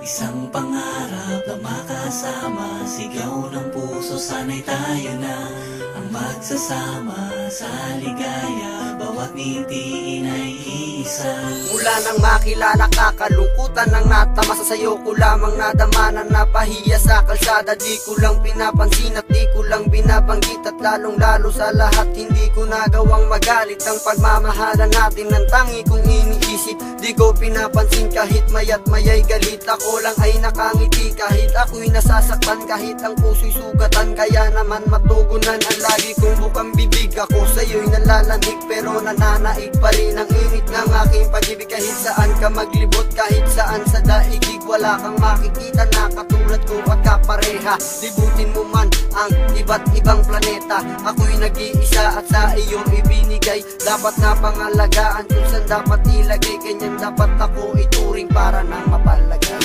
Isang pangarap na makasama, sigaw ng puso, sana'y tayo na ang magsasama sa ligaya. Bawat ngiti ay isa. Mula nang makilala ka, kalungkutan ang natamasa sa'yo ko lamang nadama na napahiya sa kalsada. Di ko lang pinapansin at di ko lang binabanggit, at lalong lalo sa lahat hindi ko nagawang magalit. Ang pagmamahalan natin ng tangi kong iniisip, di ko pinapansin kahit mayat mayay galit. Ako lang ay nakangiti kahit ako'y nasasaktan, kahit ang puso'y sugatan. Kaya naman matugunan ang lagi kong bukang bibig. Ako sa'yo'y nalalamig pero nananaig pa rin ang init ng aking pag-ibig. Kahit saan ka maglibot, kahit saan sa daigig, wala kang makikita na katulad ko at kapareha. Libutin mo man ang iba't ibang planeta, ako'y nag-iisa at sa iyo ibinigay. Dapat na pangalagaan kung saan dapat ilagay, ganyan dapat ako ituring para nang mapalagay.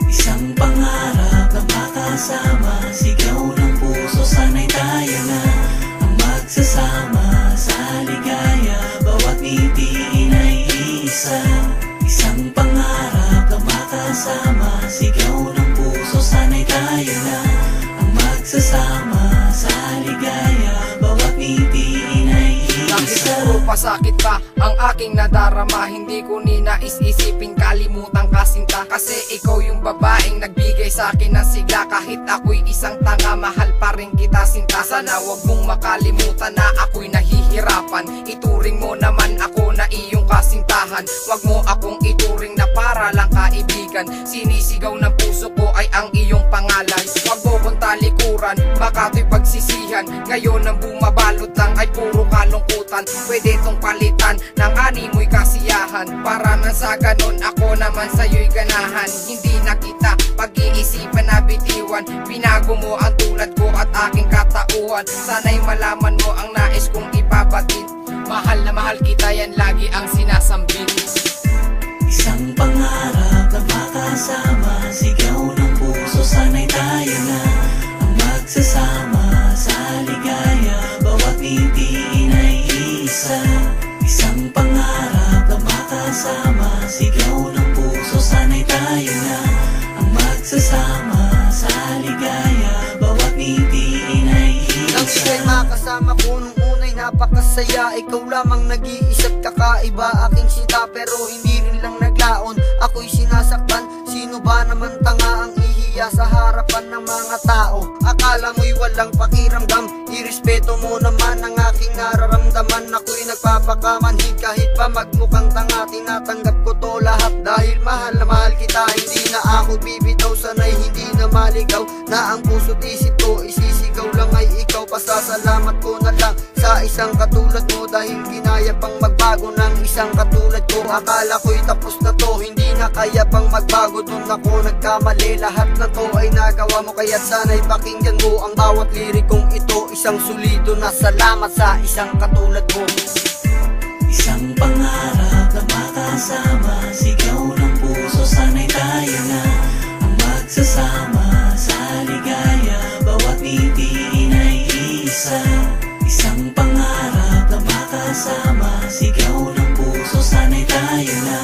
Isang pangarap na makasama, sigaw ng puso, sana'y tayo na ang magsasama sa ligaya. Bawat ngiti ay isa. Isang pangarap na makasama, sigaw ng puso, sana'y tayo na ang magsasama sa ligaya. Bawat ngiti ay isa. Bakit puro pasakit pa ang aking nadarama? Hindi ko ninais isipin kalimutan kasinta, kasi ikaw yung babaeng nagbigay sa akin ng sigla. Kahit ako'y isang tanga, mahal pa rin kita sinta. Sana wag mong makalimutan na ako'y nahihirapan. Ituring mo naman ako na iyong kasintahan. Wag mo akong ituring na para lang kaibigan. Sinisigaw ng puso ko ay ang iyong pangalan. Wag mo kong talikuran, baka to'y pagsisihan. Ngayon ang bumabalot lang ay puro kalungkutan. Pwede tong palitan ng animoy kasiyahan, para nang sa ganon ako naman sa'yo'y ganahan. Hindi na kita pag-iisipan na bitiwan, binago mo ang tulad ko at aking katauhan. Sana'y malaman mo ang nais kong ipabatid, mahal na mahal kita, yan lagi ang sinasambit. Isang pangarap na makasama, sigaw ng puso, sana'y tayo na ang magsasama sa ligaya. Bawat ngiti ay isa. Isang pangarap na makasama, sigaw ng puso, sana'y tayo na ang magsasama sa ligaya. Bawat ngiti ay isa. Nang ika'y makasama ko nung unay napakasaya. Ikaw lamang nag-iisa't kakaiba, aking sinta pero hindi rin lang naglaon. Ako'y sinasaktan, sino ba naman tanga ang ihiya sa harapan ng mga tao? Akala mo'y walang pakiramdam, irespeto mo naman ang aking nararamdaman. Ako'y nagpapakamanhid kahit pa magmukhang tanga, tinatanggap ko to lahat dahil mahal na mahal kita. Hindi na ako bibitaw, sana'y hindi na maligaw, na ang puso't isip ko isisigaw lang ay ikaw. Pasasalamat ko na lang sa isang katulad mo, dahil ginaya pang magbago ng isang katulad ko. Akala ko'y tapos na to, hindi na kaya pang magbago. Doon ako nagkamali, lahat na to ay nagawa mo, kaya sana'y pakinggan mo ang bawat lirikong ito. Isang solido na salamat sa isang katulad mo. Isang pangarap na makasama, sigaw ng puso, sana'y tayo na ang magsasama sa ligaya. Bawat ngiti ay isa. Isang pangarap na makasama, sigaw ng puso, sana'y tayo na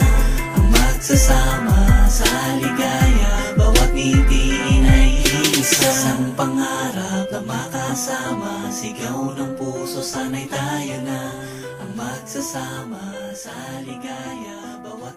ang magsasama sa ligaya. Bawat ngiti ay isa. Isang pangarap na makasama, sigaw ng puso, sana'y tayo na ang magsasama sa ligaya. Bawat